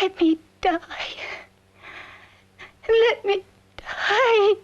Let me die. Let me die.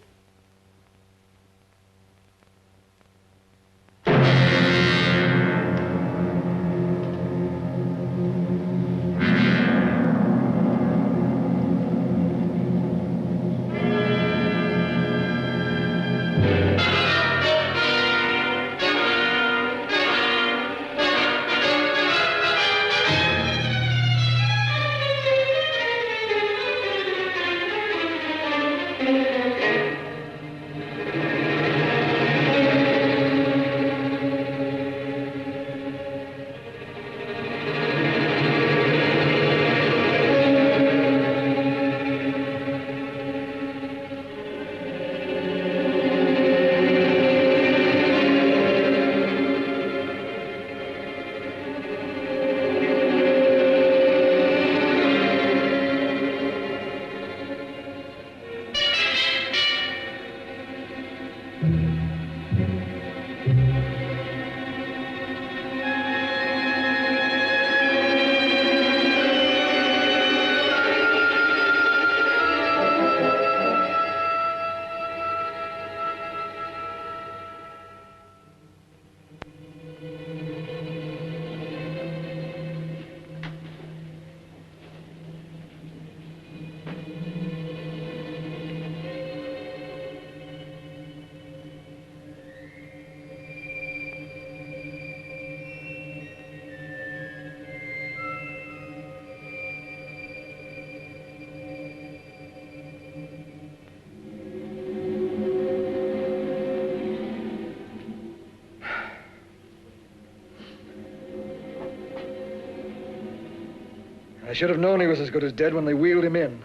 I should have known he was as good as dead when they wheeled him in.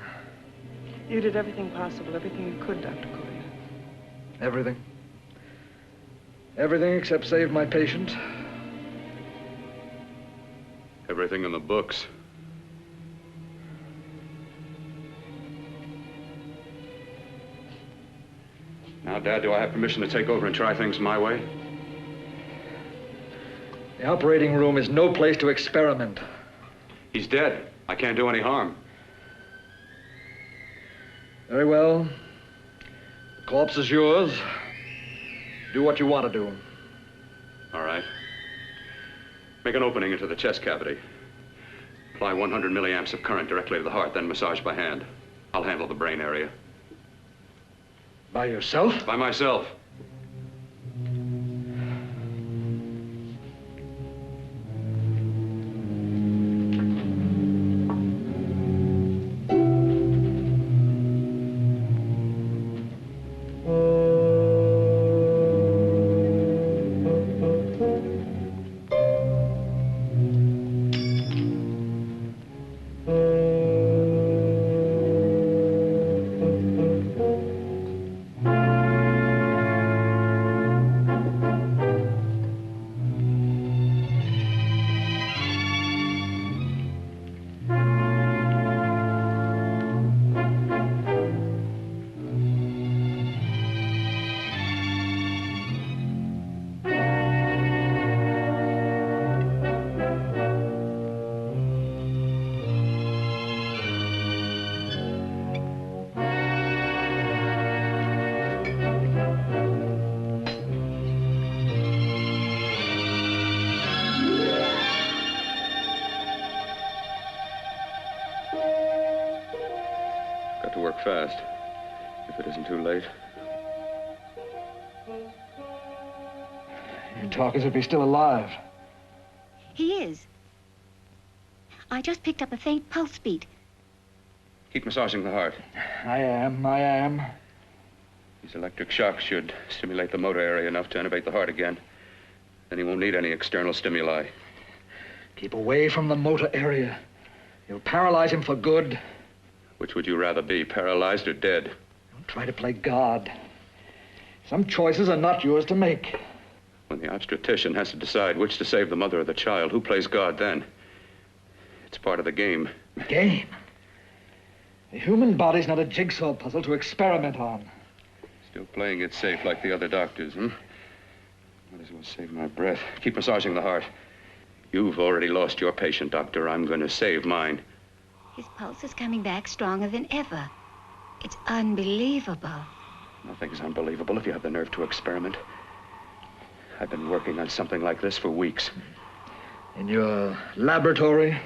You did everything possible, everything you could, Dr. Cortner. Everything. Everything except save my patient. Everything in the books. Now, Dad, do I have permission to take over and try things my way? The operating room is no place to experiment. He's dead. I can't do any harm. Very well. The corpse is yours. Do what you want to do. All right. Make an opening into the chest cavity. Apply 100 milliamps of current directly to the heart, then massage by hand. I'll handle the brain area. By yourself? By myself. Got to work fast, if it isn't too late. You talk as if he's still alive. He is. I just picked up a faint pulse beat. Keep massaging the heart. I am. These electric shocks should stimulate the motor area enough to innervate the heart again. Then he won't need any external stimuli. Keep away from the motor area. You'll paralyze him for good. Which would you rather be, paralyzed or dead? Don't try to play God. Some choices are not yours to make. When the obstetrician has to decide which to save the mother or the child, who plays God then? It's part of the game. Game? The human body's not a jigsaw puzzle to experiment on. Still playing it safe like the other doctors, hmm? Might as well save my breath. Keep massaging the heart. You've already lost your patient, Doctor. I'm going to save mine. His pulse is coming back stronger than ever. It's unbelievable. Nothing's unbelievable if you have the nerve to experiment. I've been working on something like this for weeks. In your laboratory?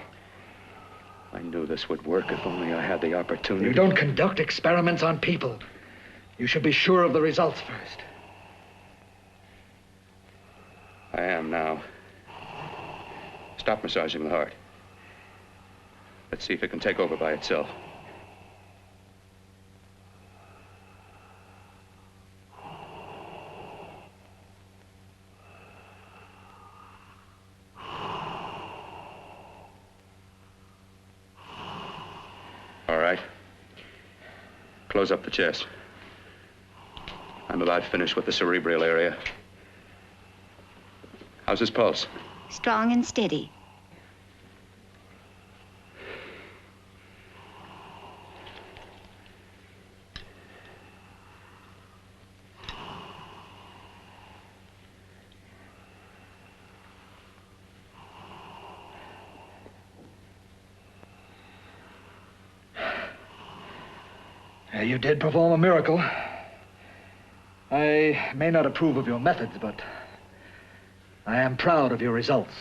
I knew this would work if only I had the opportunity. You don't conduct experiments on people. You should be sure of the results first. I am now. Stop massaging the heart. Let's see if it can take over by itself. All right. Close up the chest. I'm about finished with the cerebral area. How's his pulse? Strong and steady. You did perform a miracle. I may not approve of your methods, but I am proud of your results.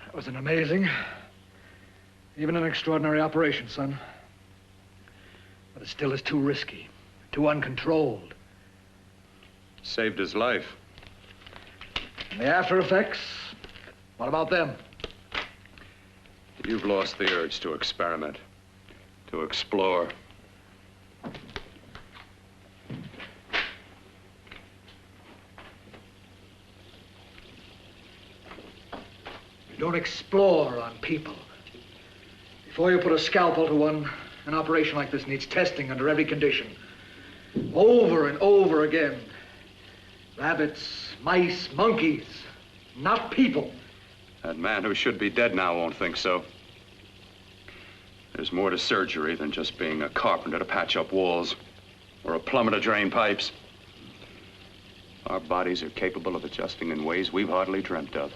That was an amazing, even an extraordinary operation, son. But it still is too risky, too uncontrolled. Saved his life. And the after effects, what about them? You've lost the urge to experiment, to explore. You don't explore on people. Before you put a scalpel to one, an operation like this needs testing under every condition. Over and over again. Rabbits, mice, monkeys, not people. That man who should be dead now won't think so. There's more to surgery than just being a carpenter to patch up walls or a plumber to drain pipes. Our bodies are capable of adjusting in ways we've hardly dreamt of.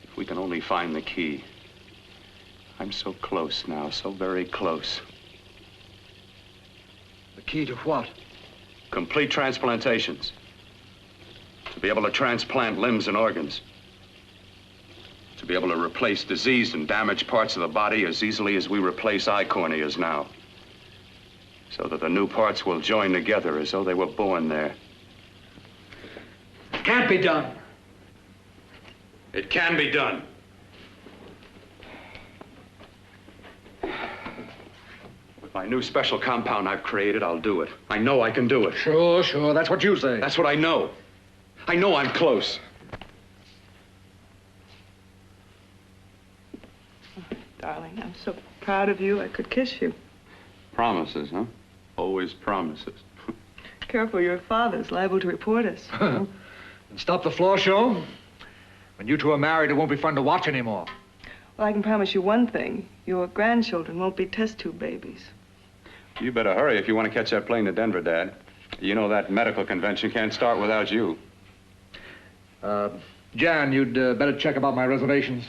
If we can only find the key. I'm so close now, so very close. The key to what? Complete transplantations. To be able to transplant limbs and organs. To be able to replace diseased and damaged parts of the body as easily as we replace eye corneas now. So that the new parts will join together as though they were born there. It can't be done. It can be done. With my new special compound I've created, I'll do it. I know I can do it. Sure, sure. That's what you say. That's what I know. I know I'm close. Oh, darling, I'm so proud of you, I could kiss you. Promises, huh? Always promises. Careful, your father's liable to report us. And stop the floor show? When you two are married, it won't be fun to watch anymore. Well, I can promise you one thing. Your grandchildren won't be test tube babies. You better hurry if you want to catch that plane to Denver, Dad. You know that medical convention can't start without you. Jan, you'd better check about my reservations.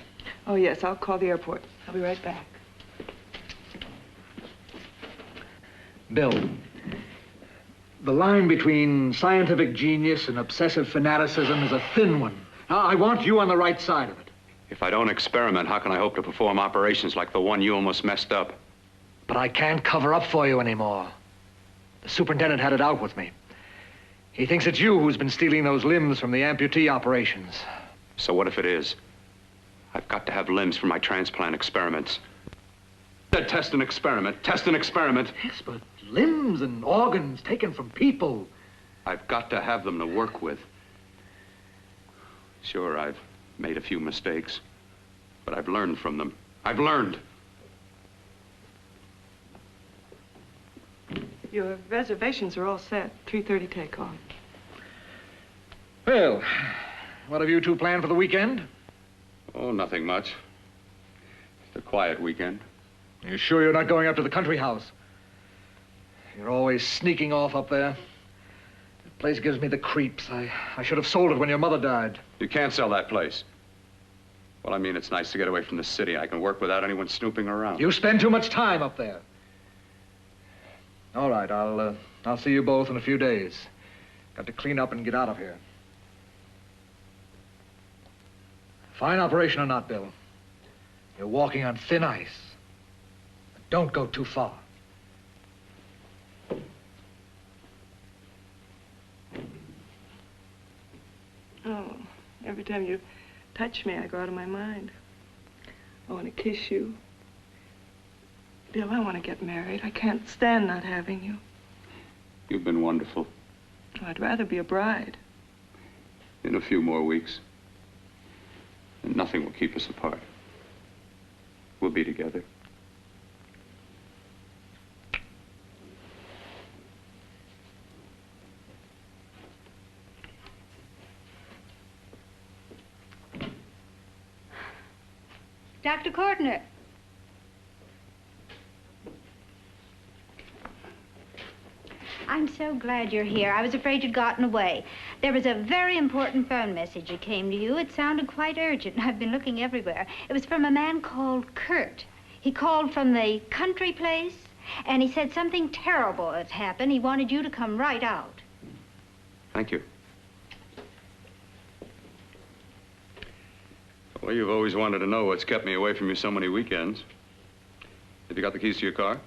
Oh, yes, I'll call the airport. I'll be right back. Bill, the line between scientific genius and obsessive fanaticism is a thin one. Now, I want you on the right side of it. If I don't experiment, how can I hope to perform operations like the one you almost messed up? But I can't cover up for you anymore. The superintendent had it out with me. He thinks it's you who's been stealing those limbs from the amputee operations. So what if it is? I've got to have limbs for my transplant experiments. Test and experiment, test and experiment. Yes, but limbs and organs taken from people. I've got to have them to work with. Sure, I've made a few mistakes. But I've learned from them. I've learned. Your reservations are all set. 3:30 takeoff. Well, what have you two planned for the weekend? Oh, nothing much. It's a quiet weekend. Are you sure you're not going up to the country house? You're always sneaking off up there. The place gives me the creeps. I should have sold it when your mother died. You can't sell that place. Well, I mean, it's nice to get away from the city. I can work without anyone snooping around. You spend too much time up there. All right, I'll see you both in a few days. Got to clean up and get out of here. Fine operation or not, Bill. You're walking on thin ice. But don't go too far. Oh, every time you touch me, I go out of my mind. I want to kiss you. Bill, I want to get married. I can't stand not having you. You've been wonderful. Oh, I'd rather be a bride. In a few more weeks. And nothing will keep us apart. We'll be together. Dr. Cortner. I'm so glad you're here. I was afraid you'd gotten away. There was a very important phone message that came to you. It sounded quite urgent. I've been looking everywhere. It was from a man called Kurt. He called from the country place, and he said something terrible had happened. He wanted you to come right out. Thank you. Well, you've always wanted to know what's kept me away from you so many weekends. Have you got the keys to your car?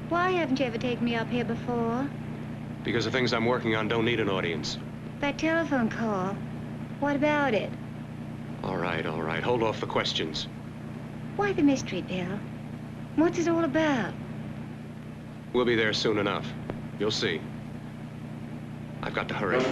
Why haven't you ever taken me up here before? Because the things I'm working on don't need an audience. That telephone call, what about it? All right, all right. Hold off the questions. Why the mystery, Bill? What's it all about? We'll be there soon enough. You'll see. I've got to hurry.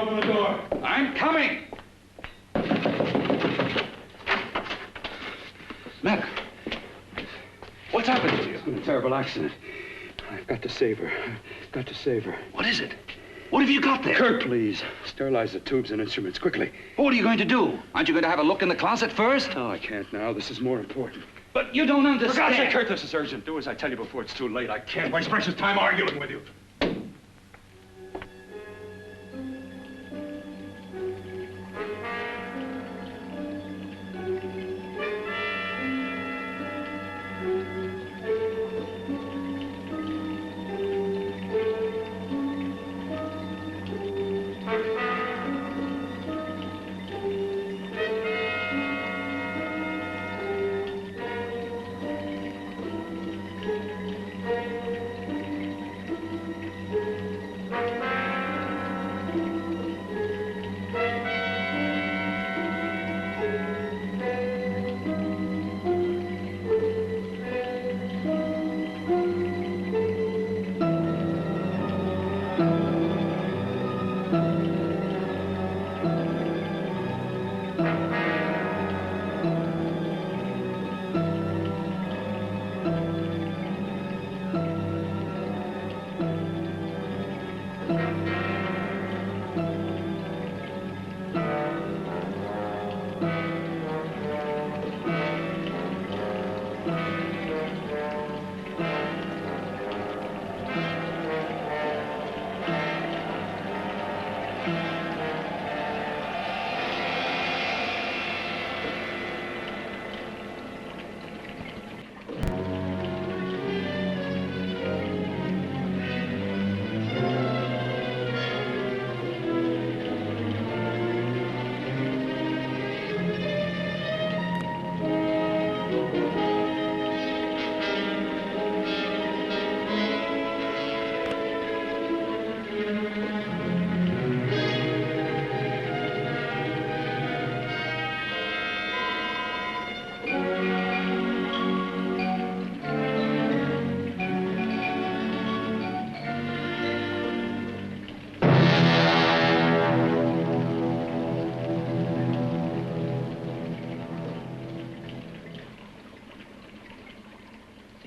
open the door. I'm coming. Matter? What's happened to you? It's been a terrible accident. I've got to save her. I've got to save her. What is it? What have you got there? Kurt, please. Sterilize the tubes and instruments quickly. What are you going to do? Aren't you going to have a look in the closet first? No, I can't now. This is more important. But you don't understand. For God's sake, Kurt, this is urgent. Do as I tell you before it's too late. I can't waste precious time arguing with you.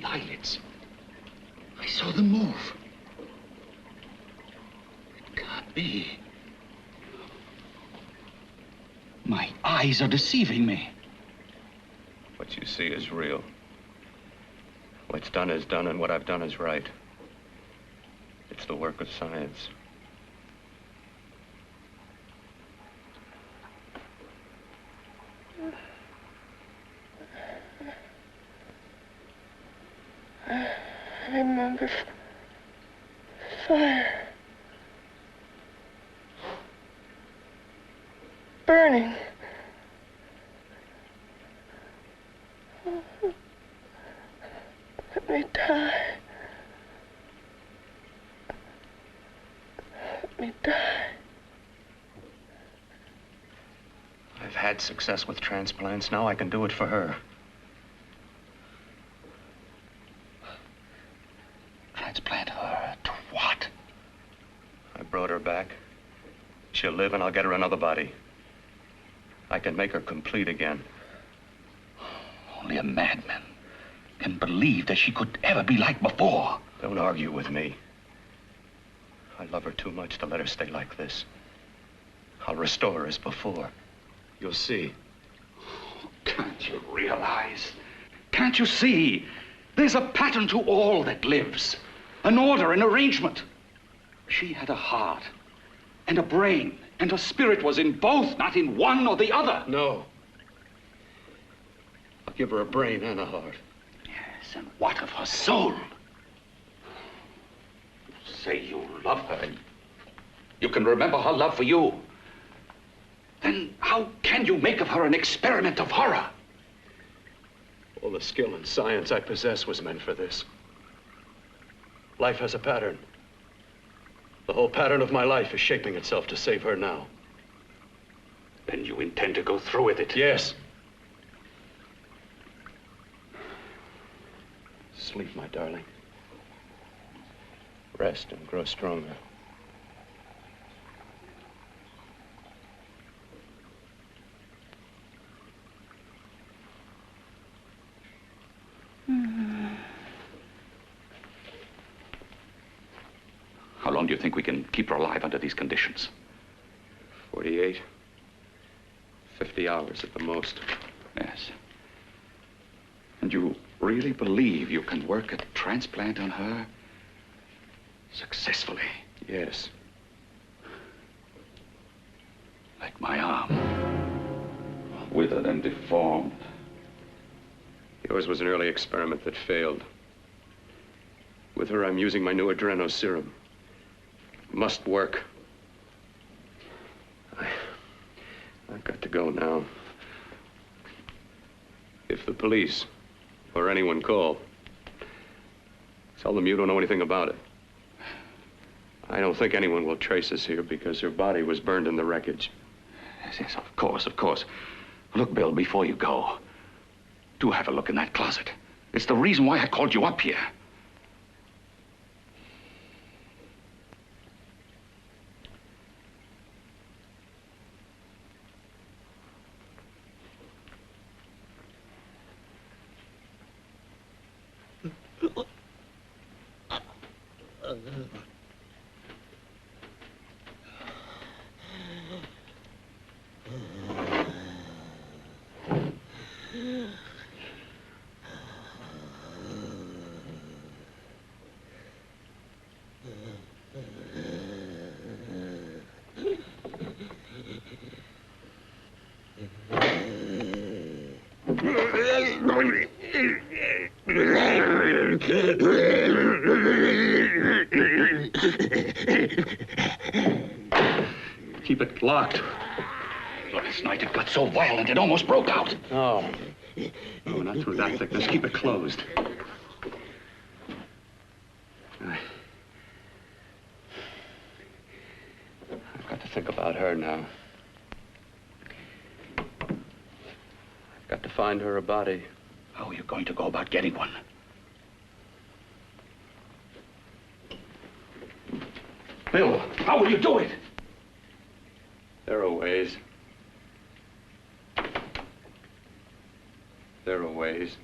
Eyelids. I saw them move. It can't be. My eyes are deceiving me. What you see is real. What's done is done, and what I've done is right. It's the work of science. I remember fire. Burning. Let me die. Let me die. I've had success with transplants. Now I can do it for her. Transplant her to what? I brought her back. She'll live, and I'll get her another body. I can make her complete again. Only a madman can believe that she could ever be like before. Don't argue with me. I love her too much to let her stay like this. I'll restore her as before. You'll see. Can't you realize? Can't you see? There's a pattern to all that lives. An order, an arrangement. She had a heart and a brain, and her spirit was in both, not in one or the other. No. I'll give her a brain and a heart. Yes, and what of her soul? You say you love her, and you can remember her love for you. Then how can you make of her an experiment of horror? All the skill and science I possess was meant for this. Life has a pattern. The whole pattern of my life is shaping itself to save her now. Then you intend to go through with it? Yes. Sleep, my darling. Rest and grow stronger. long do you think we can keep her alive under these conditions? 48. 50 hours at the most. Yes. And you really believe you can work a transplant on her successfully? Yes. Like my arm. Withered and deformed. Yours was an early experiment that failed. With her, I'm using my new adreno serum. Must work. I've got to go now. If the police or anyone call, tell them you don't know anything about it. I don't think anyone will trace us here because her body was burned in the wreckage. Yes, of course, of course. Look, Bill, before you go, do have a look in that closet. It's the reason why I called you up here. Keep it locked. Last night it got so violent it almost broke out. Oh. No, not through that thickness. Keep it closed. I've got to think about her now. I've got to find her a body. How are you going to go about getting one? Bill, how will you do it? There are ways. There are ways.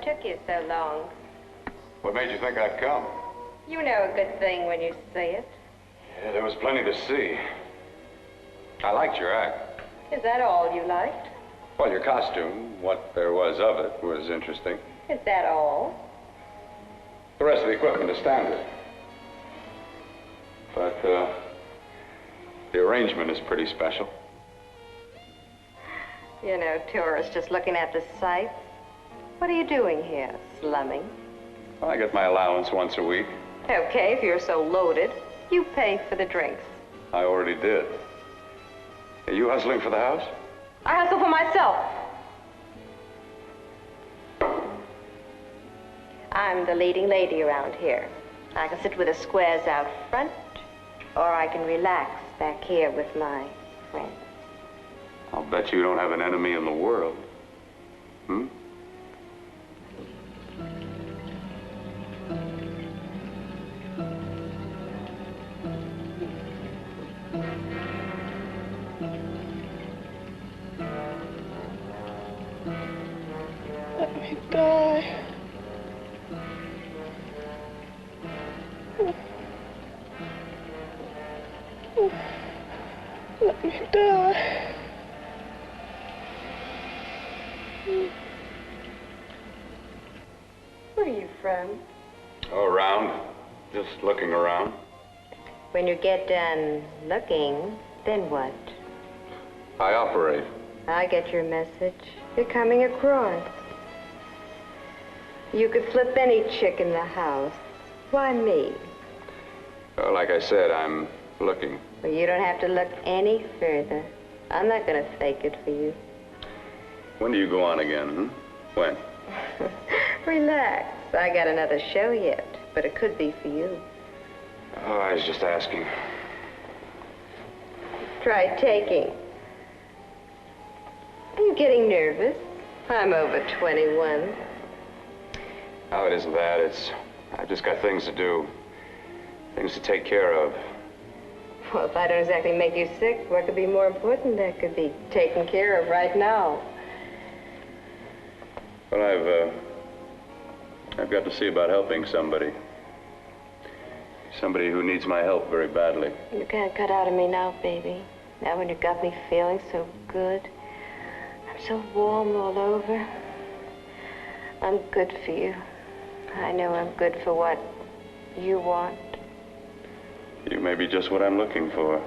took you so long. What made you think I'd come? You know a good thing when you see it. Yeah, there was plenty to see. I liked your act. Is that all you liked? Well, your costume, what there was of it, was interesting. Is that all? The rest of the equipment is standard. But, the arrangement is pretty special. You know, tourists just looking at the sights. What are you doing here? Slumming? Well, I get my allowance once a week. Okay, if you're so loaded, you pay for the drinks. I already did. Are you hustling for the house? I hustle for myself. I'm the leading lady around here. I can sit with the squares out front, or I can relax back here with my friends. I'll bet you don't have an enemy in the world. Hmm? Let me die. Let me die. Where are you from? Oh, around. Just looking around. When you get done looking, then what? I operate. I get your message. You're coming across. You could flip any chick in the house. Why me? Well, like I said, I'm looking. Well, you don't have to look any further. I'm not going to fake it for you. When do you go on again, hmm? When? Relax. I got another show yet, but it could be for you. Oh, I was just asking. Try taking. Are you getting nervous? I'm over 21. Oh, it isn't that. I've just got things to do. Things to take care of. Well, if I don't exactly make you sick, what could be more important that could be taken care of right now? Well, I've got to see about helping somebody. Somebody who needs my help very badly. You can't cut out of me now, baby. Now when you got me feeling so good. I'm so warm all over. I'm good for you. I know I'm good for what you want. You may be just what I'm looking for.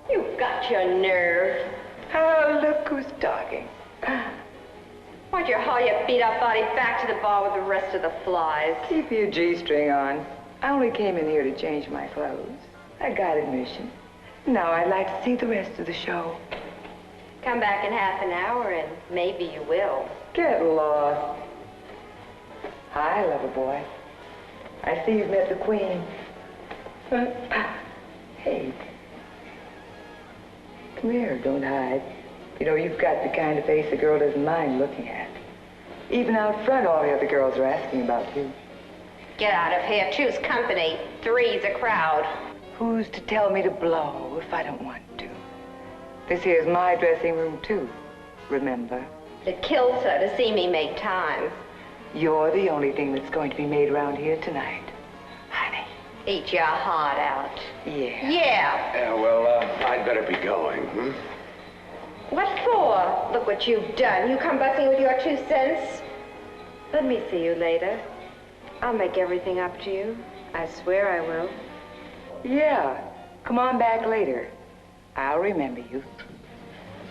You've got your nerve. Oh, look who's talking. Why'd you haul your beat-up body back to the bar with the rest of the flies? Keep your G-string on. I only came in here to change my clothes. I got admission. Now I'd like to see the rest of the show. Come back in half an hour and maybe you will. Get lost. Hi, lover boy. I see you've met the queen. Hey. Come here, don't hide. You know, you've got the kind of face a girl doesn't mind looking at. Even out front, all the other girls are asking about you. Get out of here. Choose company. Three's a crowd. Who's to tell me to blow if I don't want to? This here's my dressing room, too. Remember? It kills her to see me make time. You're the only thing that's going to be made around here tonight. Honey. Eat your heart out. Yeah. Yeah. Yeah, well, I'd better be going, hmm? What for? Look what you've done. You come busting with your 2 cents. Let me see you later. I'll make everything up to you. I swear I will. Yeah. Come on back later. I'll remember you.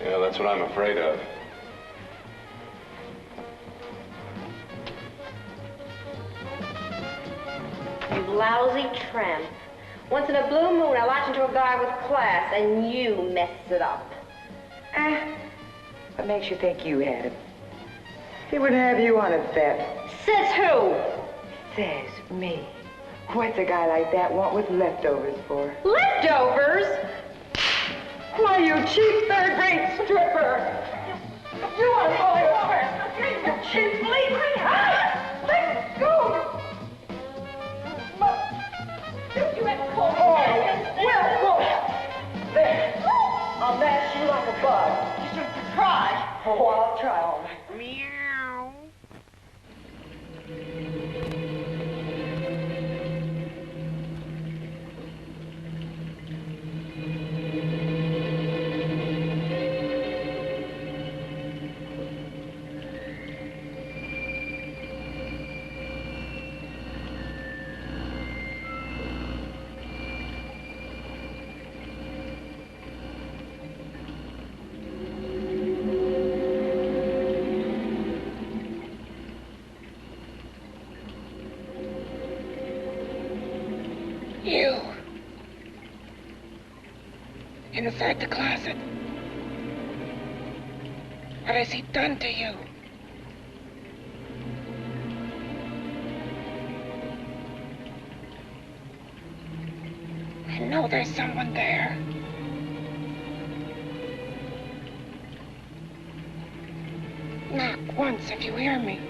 Yeah, that's what I'm afraid of. You lousy tramp. Once in a blue moon, I latch into a guy with class, and you mess it up. What makes you think you had him? He would have you on a bet. Says who? Says me. What's a guy like that want with leftovers for? Leftovers? Why, you cheap third-rate stripper! You are going over! You cheap bleeding! Let go! You had cold. Oh, well, there. Oh, I'll try, all right. Meow. You. Inside the closet. What has he done to you? I know there's someone there. Knock once if you hear me.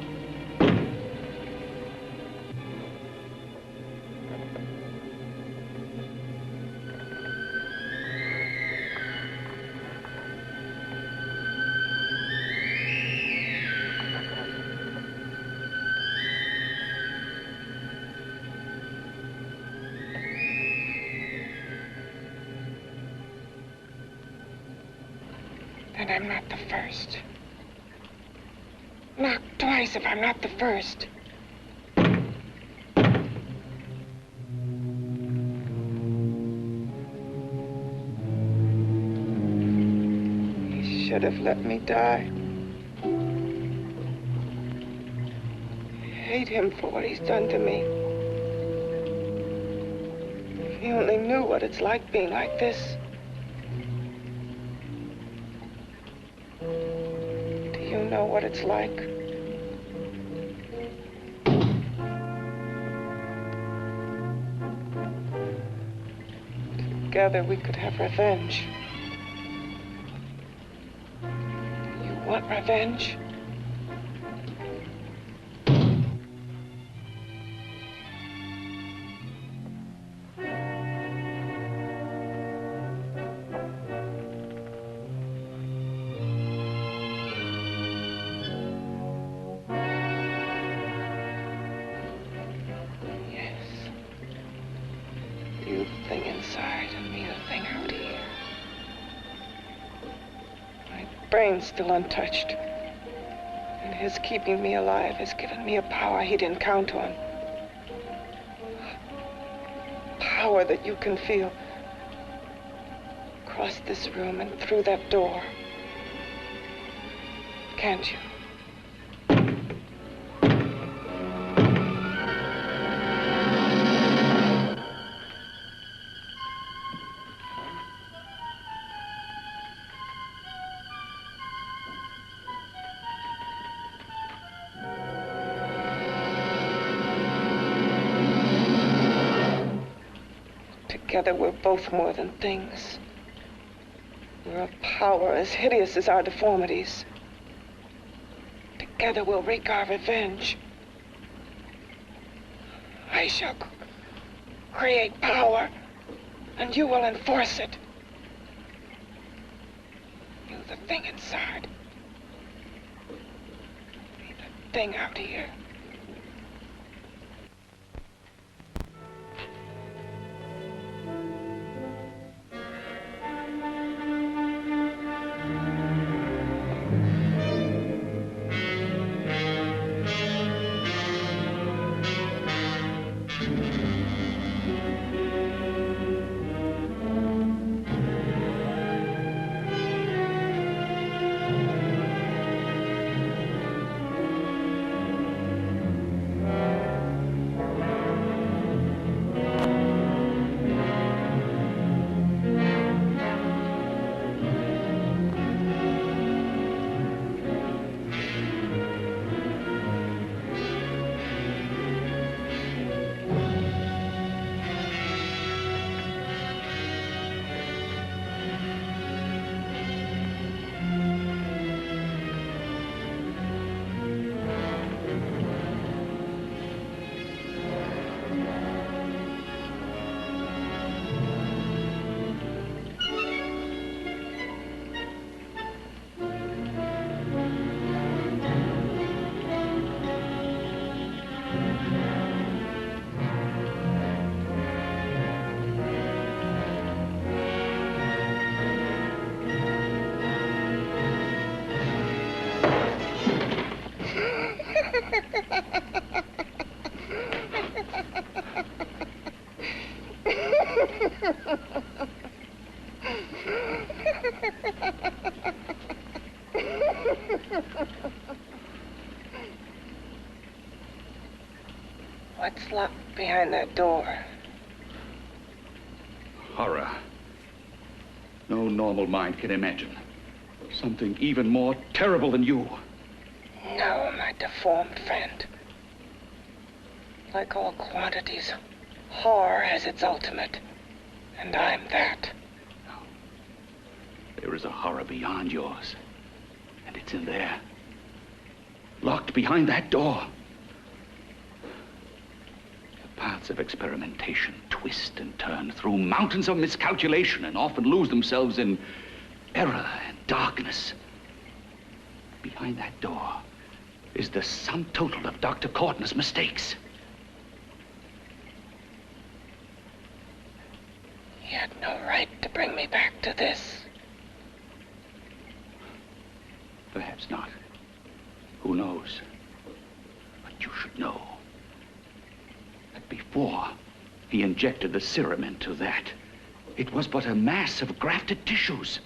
Then I'm not the first. Knock twice if I'm not the first. He should have let me die. I hate him for what he's done to me. If he only knew what it's like being like this. You know what it's like. Together we could have revenge. You want revenge? Brain's still untouched. And his keeping me alive has given me a power he didn't count on. Power that you can feel across this room and through that door. Can't you? Together we're both more than things. We're a power as hideous as our deformities. Together we'll wreak our revenge. I shall create power, and you will enforce it. You, the thing inside. Me, the thing out here. What's locked behind that door? Horror. No normal mind can imagine. Something even more terrible than you. No, my deformed friend. Like all quantities, horror has its ultimate. And I'm that. There is a horror beyond yours. And it's in there. Locked behind that door. The paths of experimentation twist and turn through mountains of miscalculation and often lose themselves in error and darkness. Behind that door is the sum total of Dr. Cortner's mistakes. He had no right to bring me back to this. Perhaps not. Who knows? But you should know that before he injected the serum into that, it was but a mass of grafted tissues,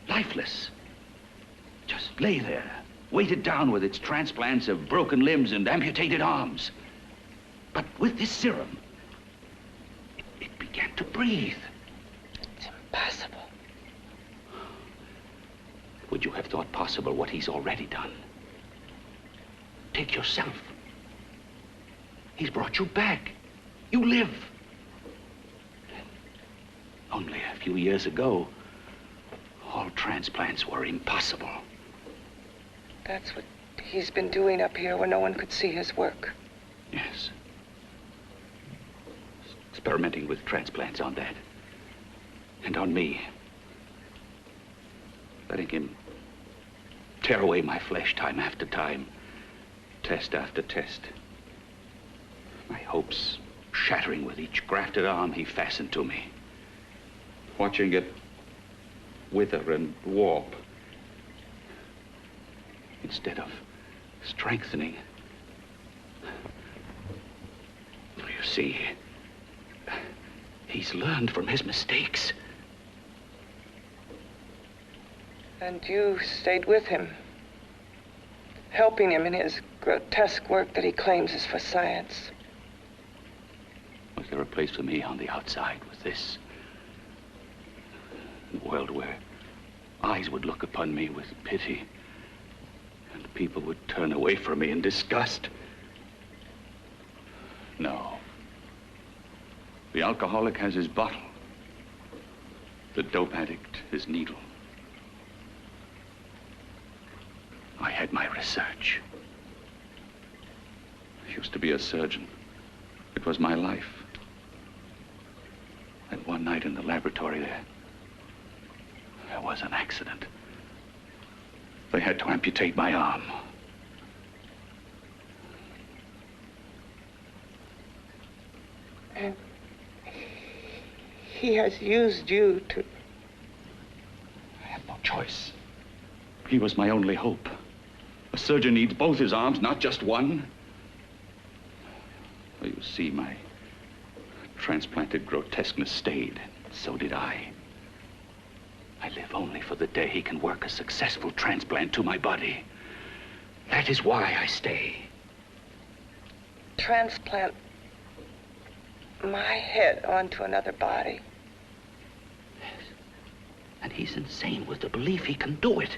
lifeless. Just lay there, weighted down with its transplants of broken limbs and amputated arms. But with this serum, it began to breathe. It's impossible. Would you have thought possible what he's already done? Take yourself. He's brought you back. You live. Only a few years ago, all transplants were impossible. That's what he's been doing up here where no one could see his work. Yes. Experimenting with transplants on that. And on me. Letting him tear away my flesh time after time. Test after test. My hopes shattering with each grafted arm he fastened to me. Watching it wither and warp. Instead of strengthening. You see, he's learned from his mistakes. And you stayed with him, helping him in his grotesque work that he claims is for science. Was there a place for me on the outside with this? A world where eyes would look upon me with pity and people would turn away from me in disgust? No. The alcoholic has his bottle. The dope addict his needle. I had my research. I used to be a surgeon. It was my life. And one night in the laboratory there was an accident. They had to amputate my arm. And he has used you to... I had no choice. He was my only hope. A surgeon needs both his arms, not just one. Well, you see, my transplanted grotesqueness stayed. So did I. I live only for the day he can work a successful transplant to my body. That is why I stay. Transplant my head onto another body. Yes. And he's insane with the belief he can do it.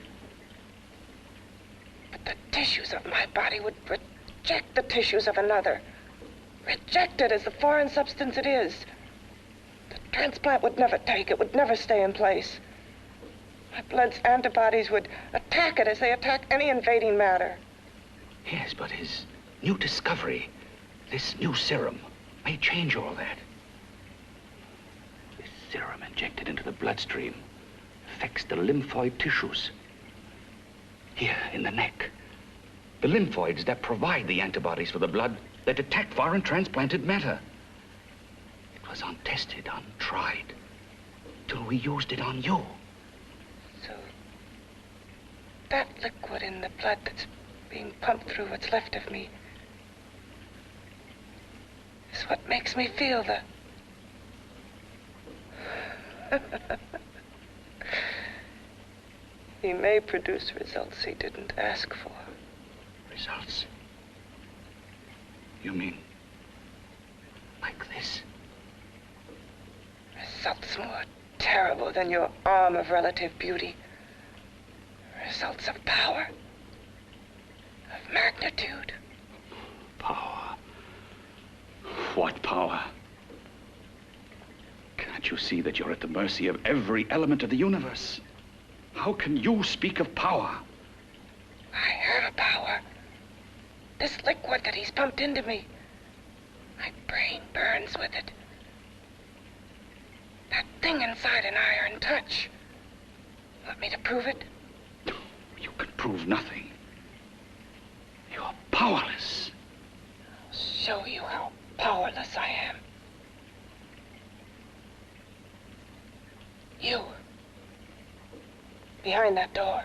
But the tissues of my body would reject the tissues of another. Reject it as the foreign substance it is. The transplant would never take it, would never stay in place. My blood's antibodies would attack it as they attack any invading matter. Yes, but his new discovery, this new serum, may change all that. This serum injected into the bloodstream affects the lymphoid tissues. Here, in the neck. The lymphoids that provide the antibodies for the blood that attack foreign transplanted matter. It was untested, untried, till we used it on you. So, that liquid in the blood that's being pumped through what's left of me, is what makes me feel the... He may produce results he didn't ask for. Results? You mean like this? Results more terrible than your arm of relative beauty. Results of power, of magnitude. Power? What power? Can't you see that you're at the mercy of every element of the universe? How can you speak of power? I have power. This liquid that he's pumped into me. My brain burns with it. That thing inside an iron touch. Want me to prove it? You can prove nothing. You're powerless. I'll show you how powerless I am. You. Behind that door.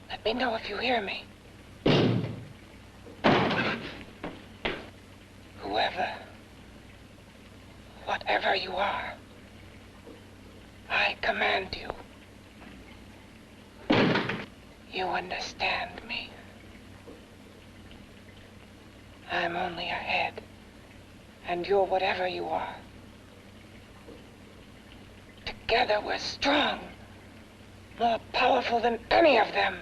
Let me know if you hear me. Whoever, whatever you are, I command you. You understand me. I'm only a head, and you're whatever you are. Together we're strong, more powerful than any of them.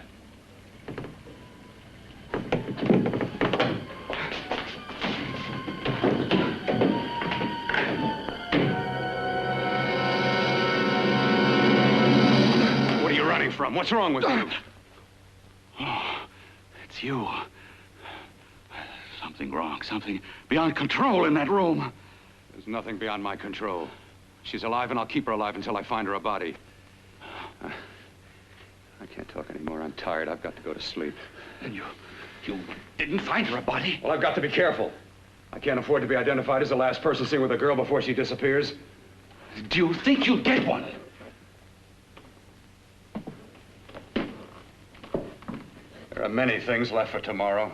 What are you running from? What's wrong with you? Oh, it's you. Something wrong, something beyond control in that room. There's nothing beyond my control. She's alive, and I'll keep her alive until I find her a body. I can't talk anymore. I'm tired. I've got to go to sleep. And you didn't find her a body? Well, I've got to be careful. I can't afford to be identified as the last person seen with a girl before she disappears. Do you think you'll get one? There are many things left for tomorrow.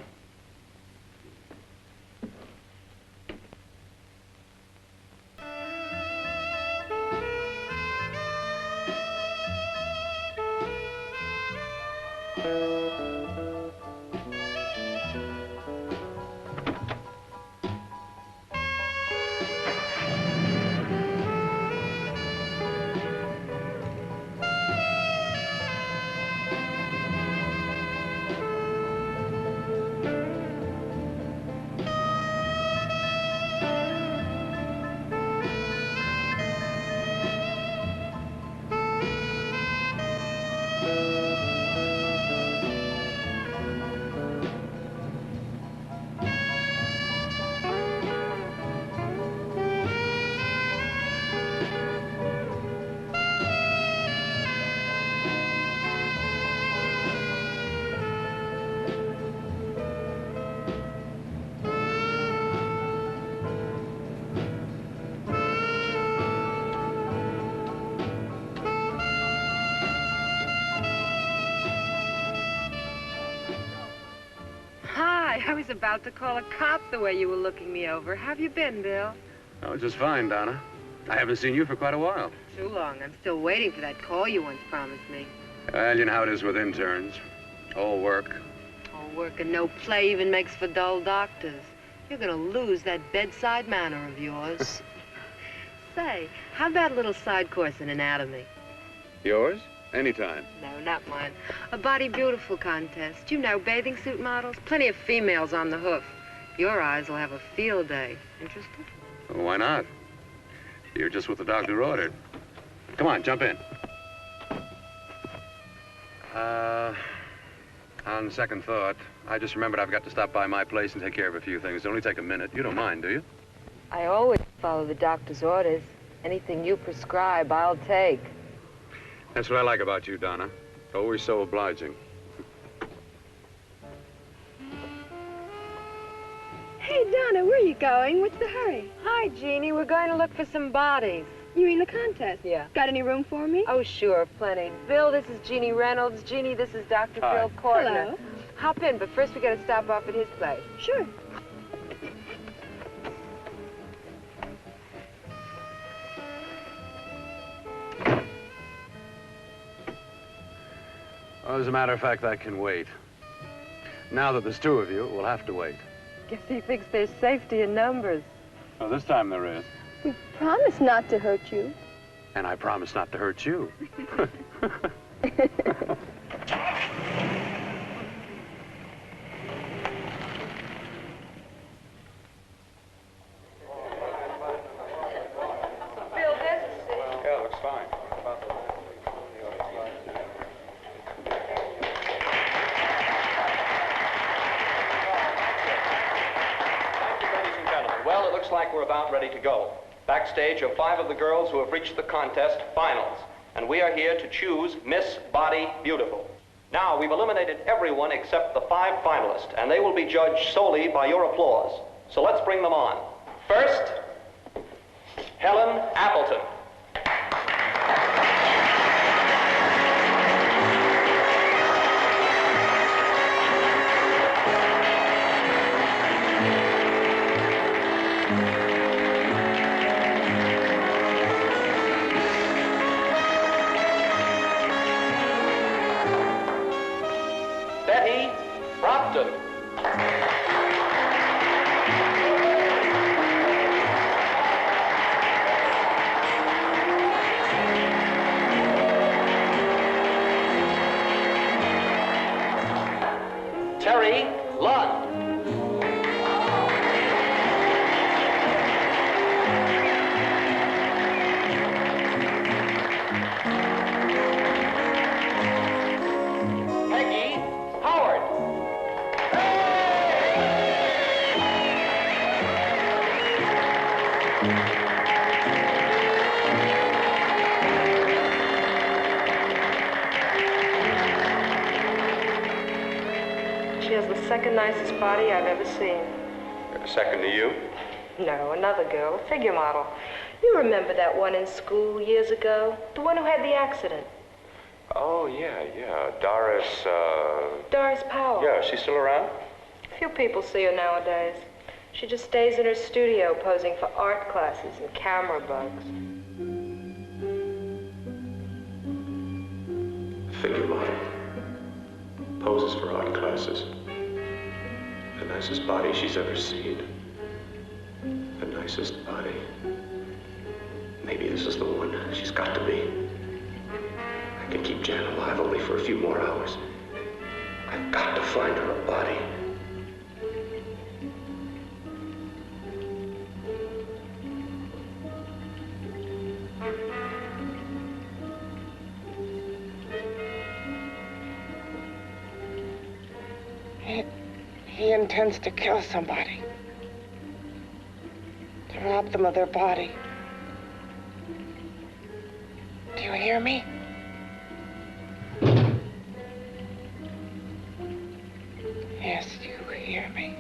I was about to call a cop the way you were looking me over. How have you been, Bill? Oh, just fine, Donna. I haven't seen you for quite a while. Too long. I'm still waiting for that call you once promised me. Well, you know how it is with interns. All work. All work and no play even makes for dull doctors. You're gonna lose that bedside manner of yours. Say, how about a little side course in anatomy? Yours? Anytime. No, not mine. A body beautiful contest. You know, bathing suit models. Plenty of females on the hoof. Your eyes will have a field day. Interested? Well, why not? You're just what the doctor ordered. Come on, jump in. On second thought, I just remembered I've got to stop by my place and take care of a few things. It'll only take a minute. You don't mind, do you? I always follow the doctor's orders. Anything you prescribe, I'll take. That's what I like about you, Donna. Always so obliging. Hey, Donna, where are you going. What's the hurry? Hi, Jeannie. We're going to look for some bodies. You mean the contest? Yeah. Got any room for me? Oh, sure, plenty. Bill, this is Jeannie Reynolds. Jeannie, this is Dr. Hi. Bill Cortner. Hello. Hop in, but first we got to stop off at his place. Sure. Well, as a matter of fact, that can wait. Now that there's two of you, we'll have to wait. Guess he thinks there's safety in numbers. Well, this time there is. We promised not to hurt you. And I promise not to hurt you. Bill, there's a seat. Yeah, looks fine. Well, it looks like we're about ready to go. Backstage are 5 of the girls who have reached the contest finals, and we are here to choose Miss Body Beautiful. Now, we've eliminated everyone except the 5 finalists, and they will be judged solely by your applause. So let's bring them on. First, Helen Appleton. Betty Brockton. Terry Lund. Peggy Howard. She has the second nicest body I've ever seen. Second to you? No, another girl, a figure model. You remember that one in school years ago? The one who had the accident. Oh, yeah. Doris, Doris Powell. Yeah, is she still around? Few people see her nowadays. She just stays in her studio posing for art classes and camera bugs. Figure model. Poses for art classes. The nicest body she's ever seen. The nicest body. Maybe this is the one. She's got to be. I can keep Jan alive only for a few more hours. I've got to find her a body. He intends to kill somebody. To rob them of their body. Do you hear me? Yes, you hear me.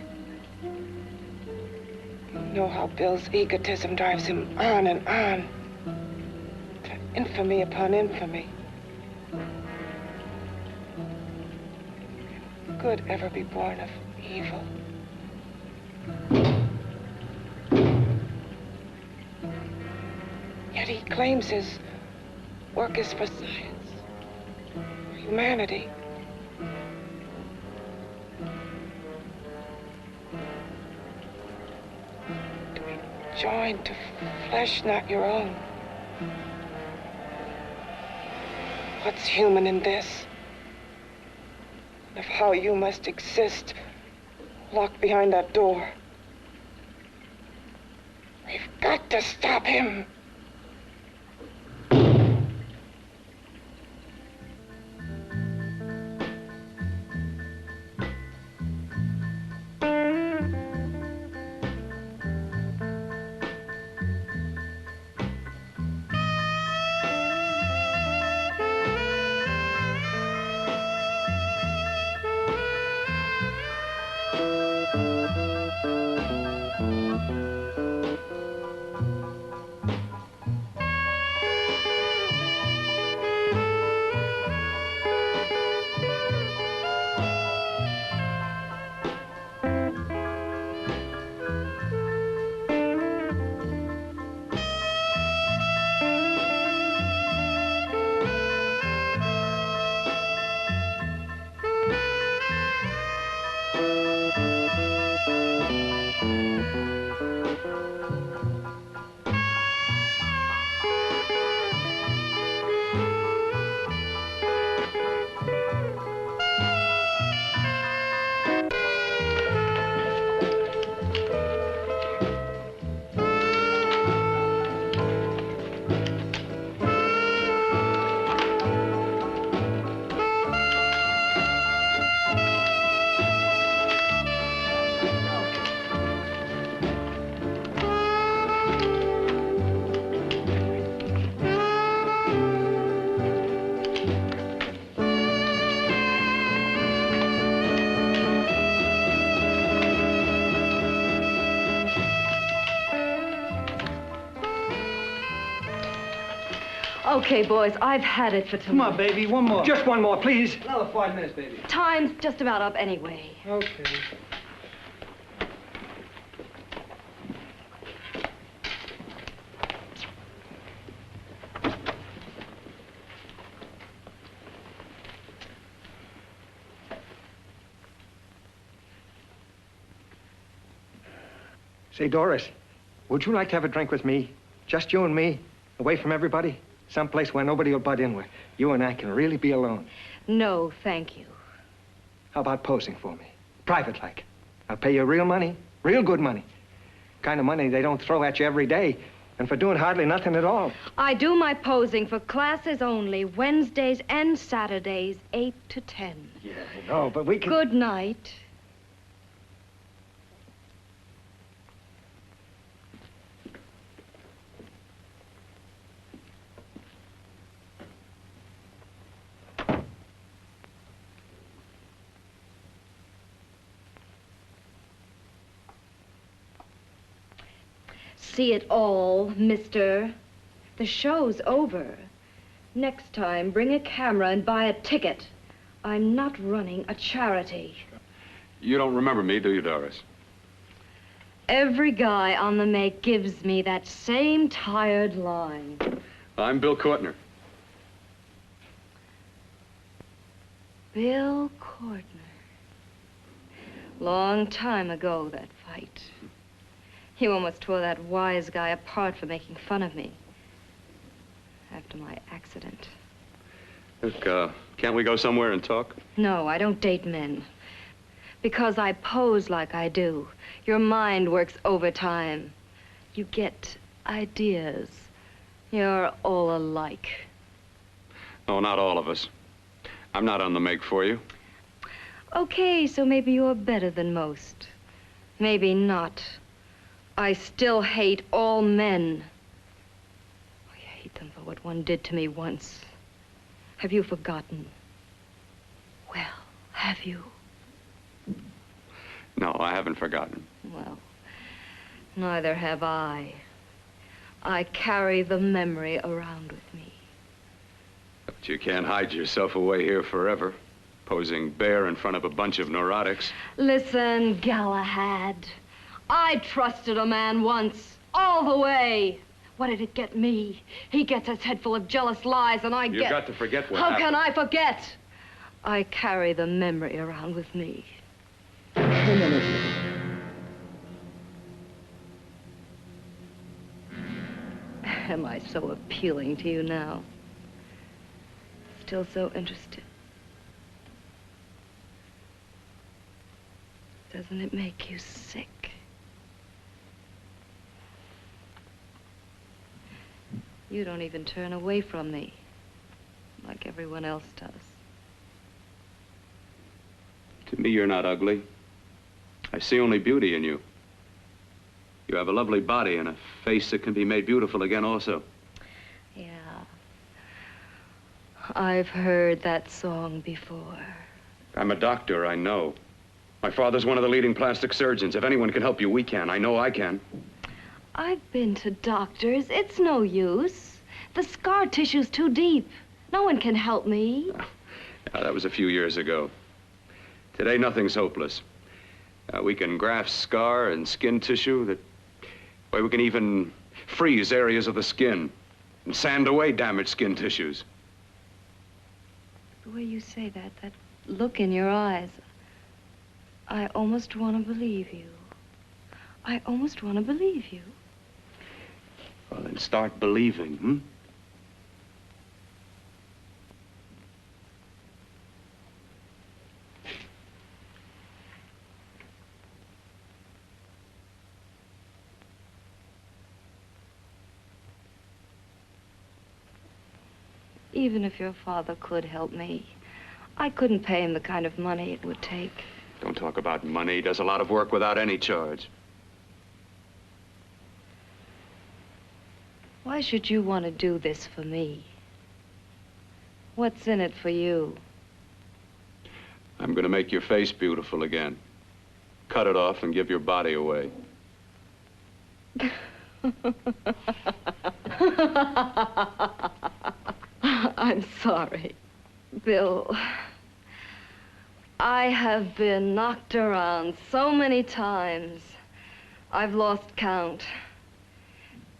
You know how Bill's egotism drives him on and on. To infamy upon infamy. Can good ever be born of evil? Yet he claims his work is for science, for humanity. To be joined to flesh not your own. What's human in this? Of how you must exist, locked behind that door. We've got to stop him. Okay, boys, I've had it for tonight. Come on, baby, one more. Just one more, please. Another 5 minutes, baby. Time's just about up anyway. Okay. Say, Doris, would you like to have a drink with me? Just you and me, away from everybody? Someplace where nobody will butt in, where you and I can really be alone. No, thank you. How about posing for me? Private like. I'll pay you real money, real good money. Kind of money they don't throw at you every day, and for doing hardly nothing at all. I do my posing for classes only, Wednesdays and Saturdays, 8 to 10. Yeah, I know, but we can... Good night. See it all, mister. The show's over. Next time, bring a camera and buy a ticket. I'm not running a charity. You don't remember me, do you, Doris? Every guy on the make gives me that same tired line. I'm Bill Cortner. Bill Cortner. Long time ago, that fight. You almost tore that wise guy apart for making fun of me. After my accident. Look, can't we go somewhere and talk? No, I don't date men. Because I pose like I do, your mind works overtime. You get ideas. You're all alike. No, not all of us. I'm not on the make for you. Okay, so maybe you're better than most. Maybe not. I still hate all men. I hate them for what one did to me once. Have you forgotten? Well, have you? No, I haven't forgotten. Well, neither have I. I carry the memory around with me. But you can't hide yourself away here forever, posing bare in front of a bunch of neurotics. Listen, Galahad. I trusted a man once, all the way. What did it get me? He gets his head full of jealous lies, and You've got to forget what How happened. can I forget? I carry the memory around with me. Am I so appealing to you now? Still so interested? Doesn't it make you sick? You don't even turn away from me, like everyone else does. To me, you're not ugly. I see only beauty in you. You have a lovely body and a face that can be made beautiful again also. Yeah. I've heard that song before. I'm a doctor, I know. My father's one of the leading plastic surgeons. If anyone can help you, we can. I know I can. I've been to doctors. It's no use. The scar tissue's too deep. No one can help me. Yeah, that was a few years ago. Today, nothing's hopeless. We can graft scar and skin tissue that... Well, we can even freeze areas of the skin and sand away damaged skin tissues. The way you say that look in your eyes, I almost want to believe you. I almost want to believe you. Well, then start believing, hmm? Even if your father could help me, I couldn't pay him the kind of money it would take. Don't talk about money. He does a lot of work without any charge. Why should you want to do this for me? What's in it for you? I'm going to make your face beautiful again. Cut it off and give your body away. sorry. Bill, I have been knocked around so many times. I've lost count.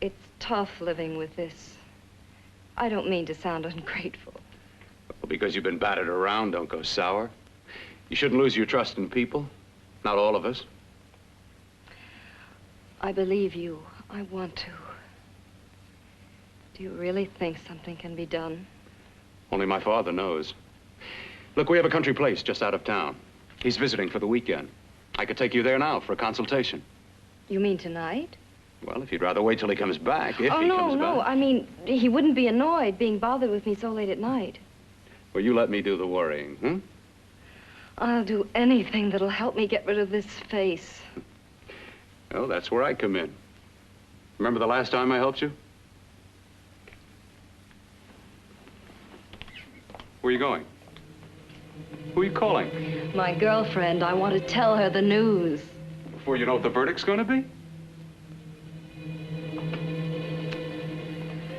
It's tough living with this. I don't mean to sound ungrateful. Well, because you've been battered around, don't go sour. You shouldn't lose your trust in people. Not all of us. I believe you. I want to. Do you really think something can be done? Only my father knows. Look, we have a country place just out of town. He's visiting for the weekend. I could take you there now for a consultation. You mean tonight? Well, if you'd rather wait till he comes back, if he comes no. back. I mean, he wouldn't be annoyed being bothered with me so late at night. Well, you let me do the worrying, hmm? I'll do anything that'll help me get rid of this face. Well, that's where I come in. Remember the last time I helped you? Where are you going? Who are you calling? My girlfriend. I want to tell her the news. Before you know what the verdict's going to be?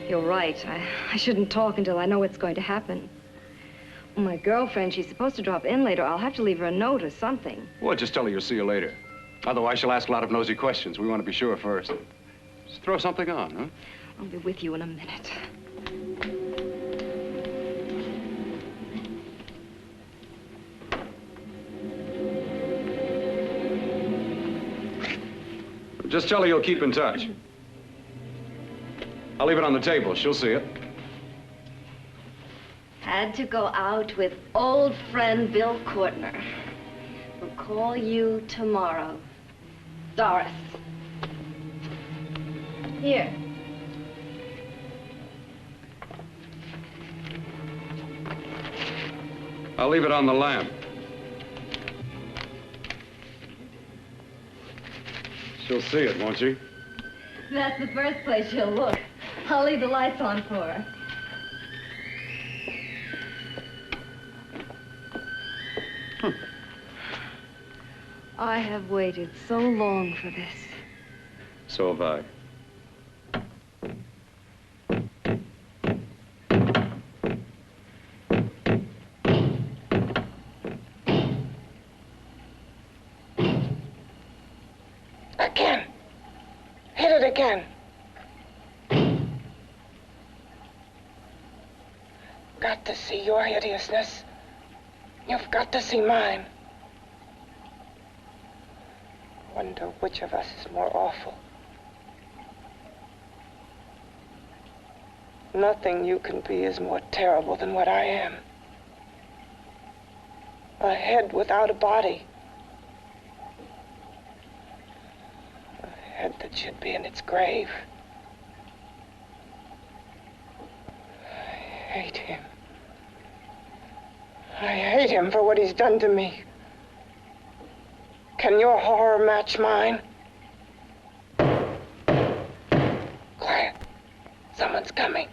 You're right. I shouldn't talk until I know what's going to happen. My girlfriend, she's supposed to drop in later. I'll have to leave her a note or something. Well, just tell her you'll see you later. Otherwise, she'll ask a lot of nosy questions. We want to be sure first. Just throw something on, huh? I'll be with you in a minute. Just tell her you'll keep in touch. I'll leave it on the table. She'll see it. Had to go out with old friend Bill Cortner. We'll call you tomorrow. Doris. Here. I'll leave it on the lamp. She'll see it, won't she? That's the first place she'll look. I'll leave the lights on for her. I have waited so long for this. So have I. Again. Hit it again. Got to see your hideousness. You've got to see mine. Wonder which of us is more awful. Nothing you can be is more terrible than what I am. A head without a body. A head that should be in its grave. I hate him. I hate him for what he's done to me. Can your horror match mine? Quiet. Someone's coming.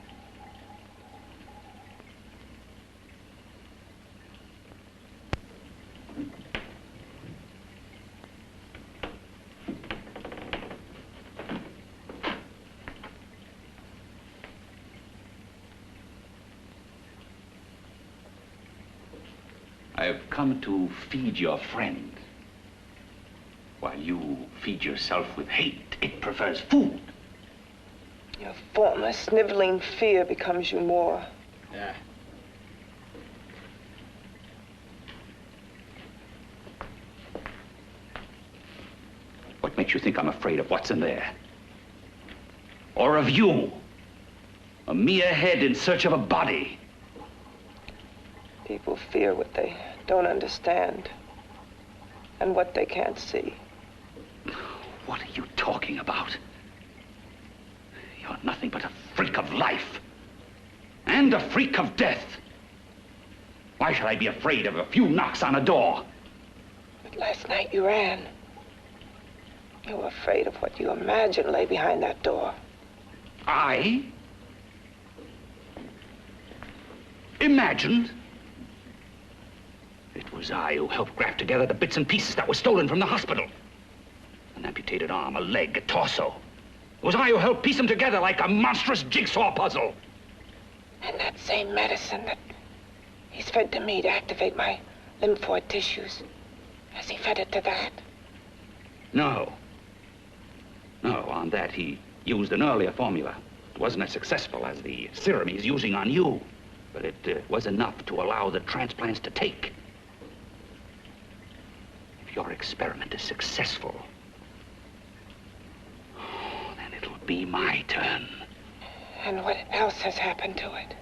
I have come to feed your friend. While you feed yourself with hate, it prefers food. Your formless, sniveling fear becomes you more. Yeah. What makes you think I'm afraid of what's in there? Or of you? A mere head in search of a body. People fear what they don't understand and what they can't see. What are you talking about? You're nothing but a freak of life. And a freak of death. Why should I be afraid of a few knocks on a door? But last night you ran. You were afraid of what you imagined lay behind that door. I? Imagined? It was I who helped graft together the bits and pieces that were stolen from the hospital. An amputated arm, a leg, a torso. It was I who helped piece them together like a monstrous jigsaw puzzle. And that same medicine that he's fed to me to activate my lymphoid tissues. Has he fed it to that? No. No, on that he used an earlier formula. It wasn't as successful as the serum he's using on you, but it was enough to allow the transplants to take. If your experiment is successful, then it'll be my turn. And what else has happened to it?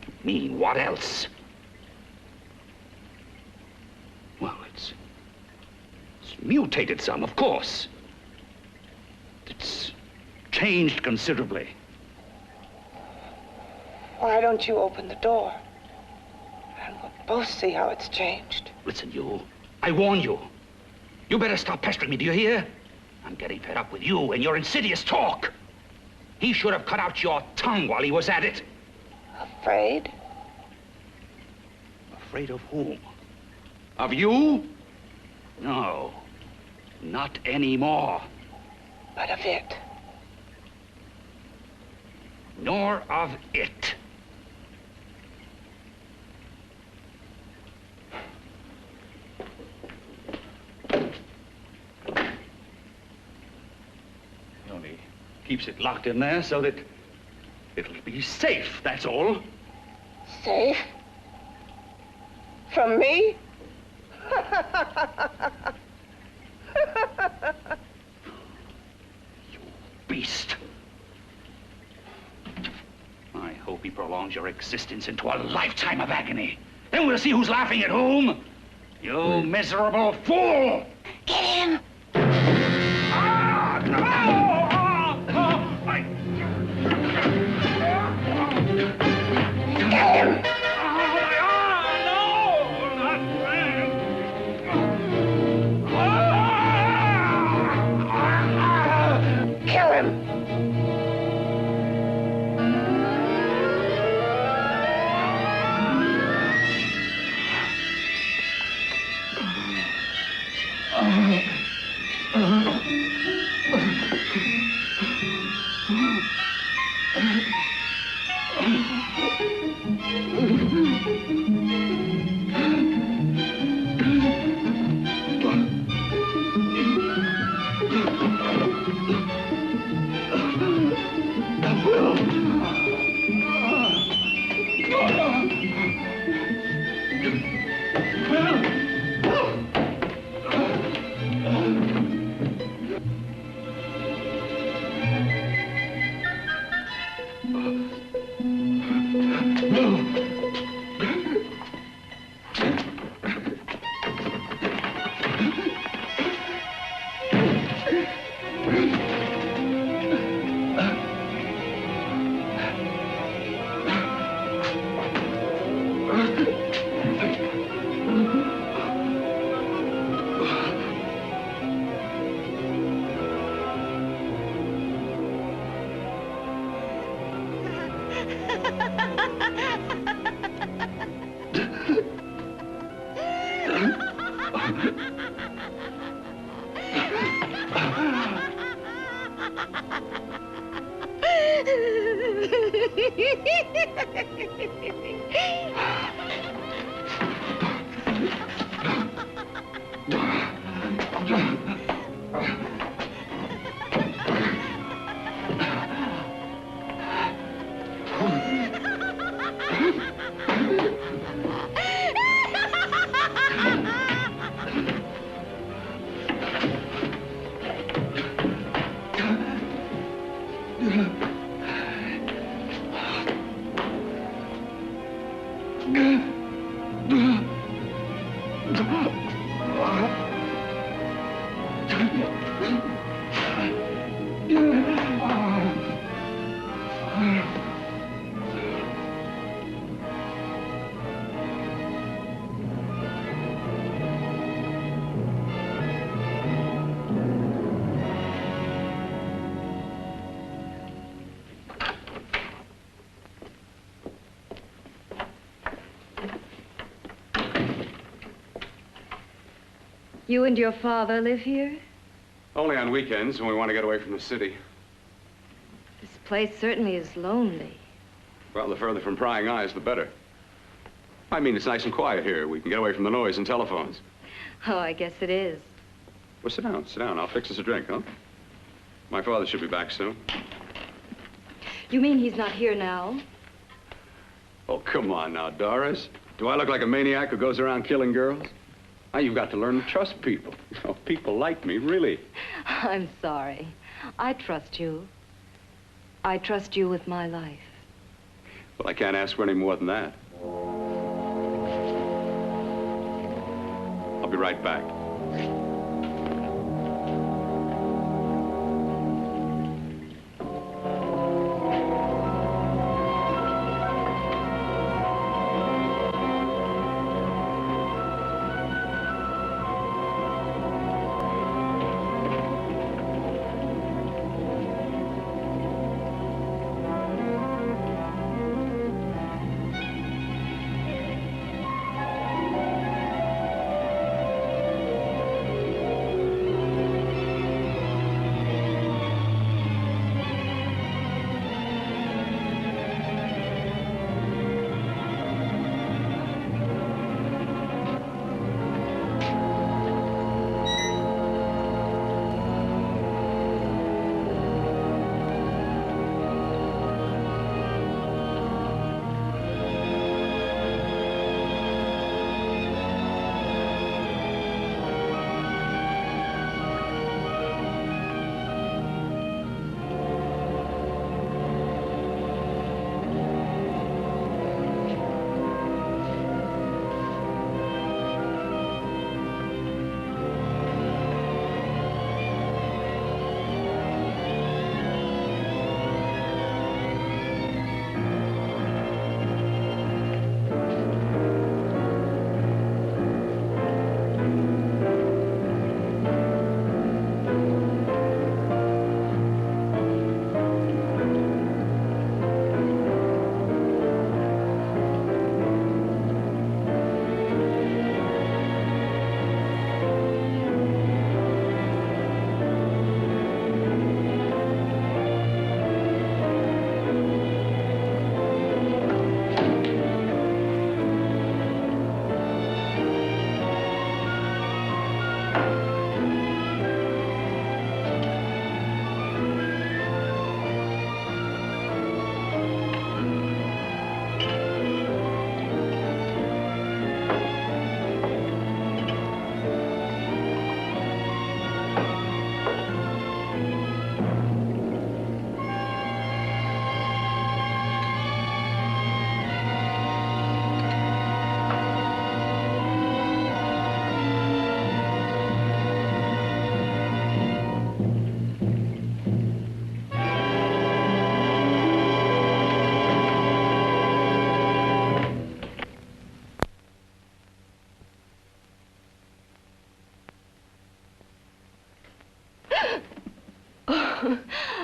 You mean, what else? Well, it's mutated some, of course. It's changed considerably. Why don't you open the door? And we'll both see how it's changed. Listen, you. I warn you. You better stop pestering me, do you hear? I'm getting fed up with you and your insidious talk. He should have cut out your tongue while he was at it. Afraid? Afraid of whom? Of you? No, not anymore. But of it? Nor of it. He only keeps it locked in there so that it'll be safe, that's all. Safe? From me? You beast. I hope he prolongs your existence into a lifetime of agony. Then we'll see who's laughing at whom. You miserable fool! Get him! Ah, no! Get him! Kill him! You and your father live here? Only on weekends when we want to get away from the city. This place certainly is lonely. Well, the further from prying eyes, the better. I mean, it's nice and quiet here. We can get away from the noise and telephones. Oh, I guess it is. Well, sit down, sit down. I'll fix us a drink, huh? My father should be back soon. You mean he's not here now? Oh, come on now, Doris. Do I look like a maniac who goes around killing girls? Now, you've got to learn to trust people. Oh, people like me, really. I'm sorry. I trust you. I trust you with my life. Well, I can't ask for any more than that. I'll be right back.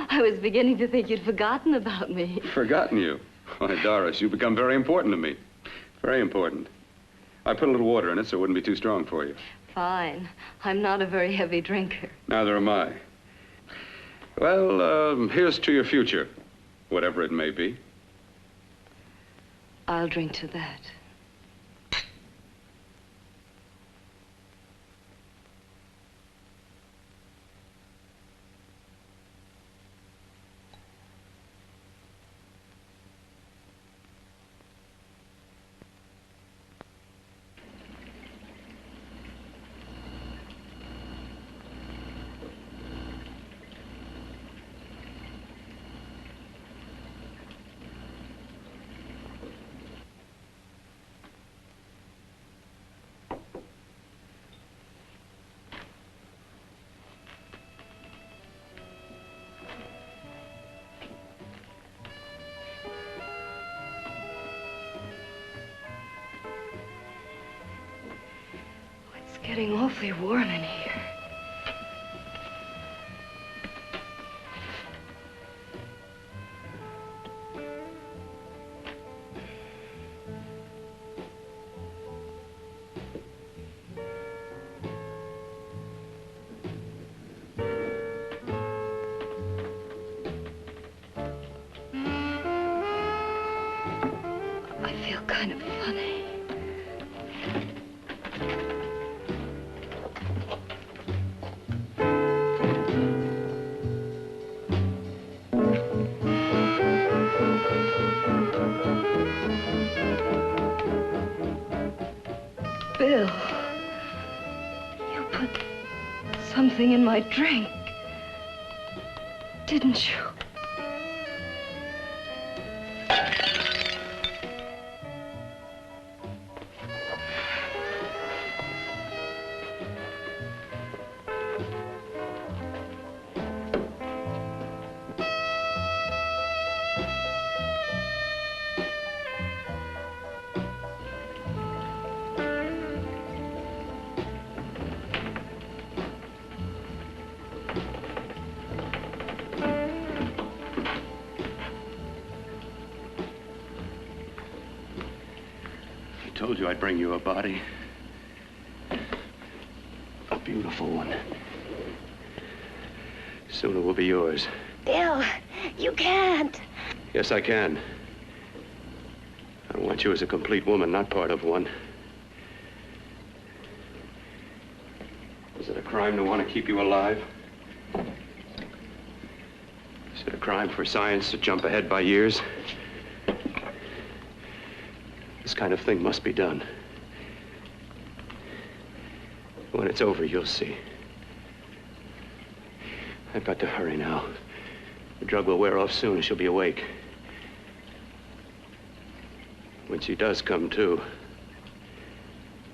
I was beginning to think you'd forgotten about me. Forgotten you? Why, Doris, you've become very important to me. Very important. I put a little water in it so it wouldn't be too strong for you. Fine. I'm not a very heavy drinker. Neither am I. Well, here's to your future, whatever it may be. I'll drink to that. Getting awfully warm in here. kind of funny. Bill, you put something in my drink, didn't you? I told you I'd bring you a body. A beautiful one. Soon it will be yours. Bill, you can't. Yes, I can. I want you as a complete woman, not part of one. Is it a crime to want to keep you alive? Is it a crime for science to jump ahead by years? This kind of thing must be done. When it's over, you'll see. I've got to hurry now. The drug will wear off soon and she'll be awake. When she does come to,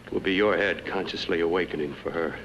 it will be your head consciously awakening for her.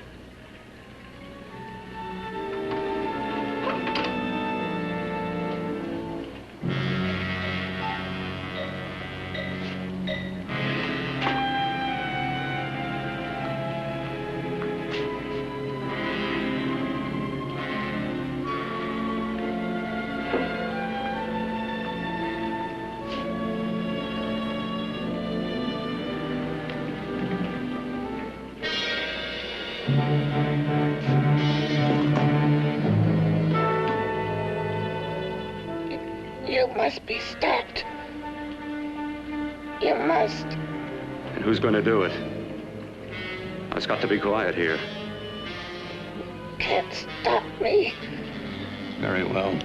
You must be stopped. You must. And who's going to do it? It's got to be quiet here. Can't stop me. Very well.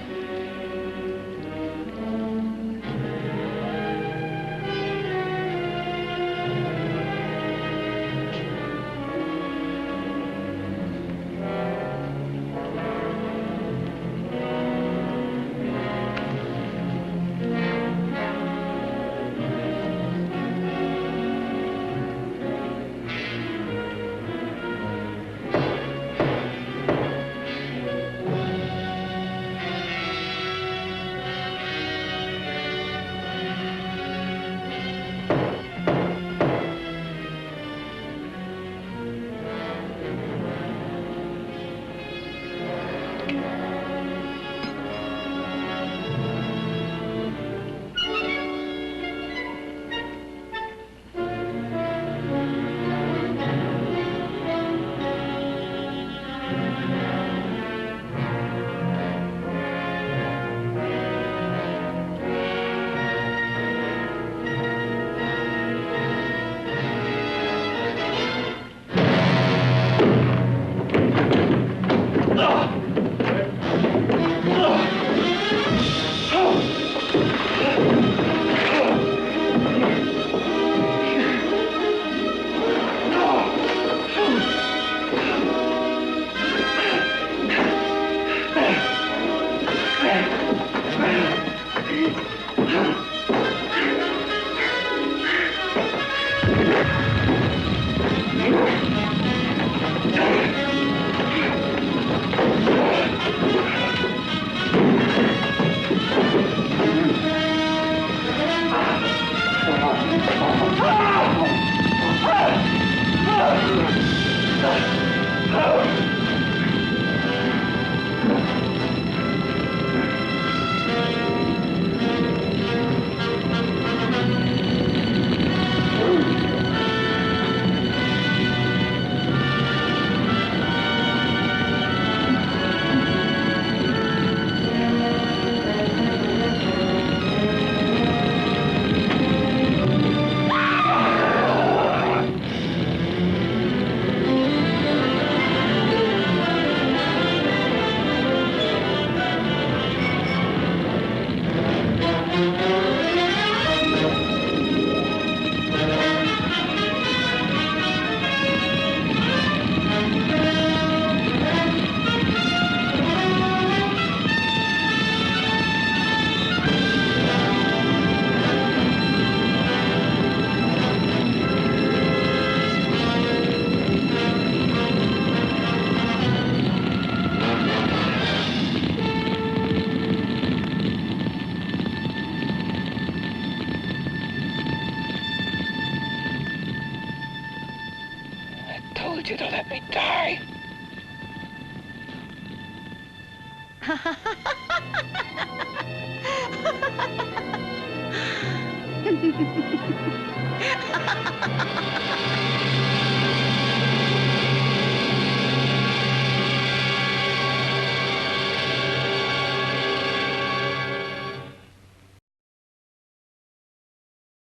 told you to let me die.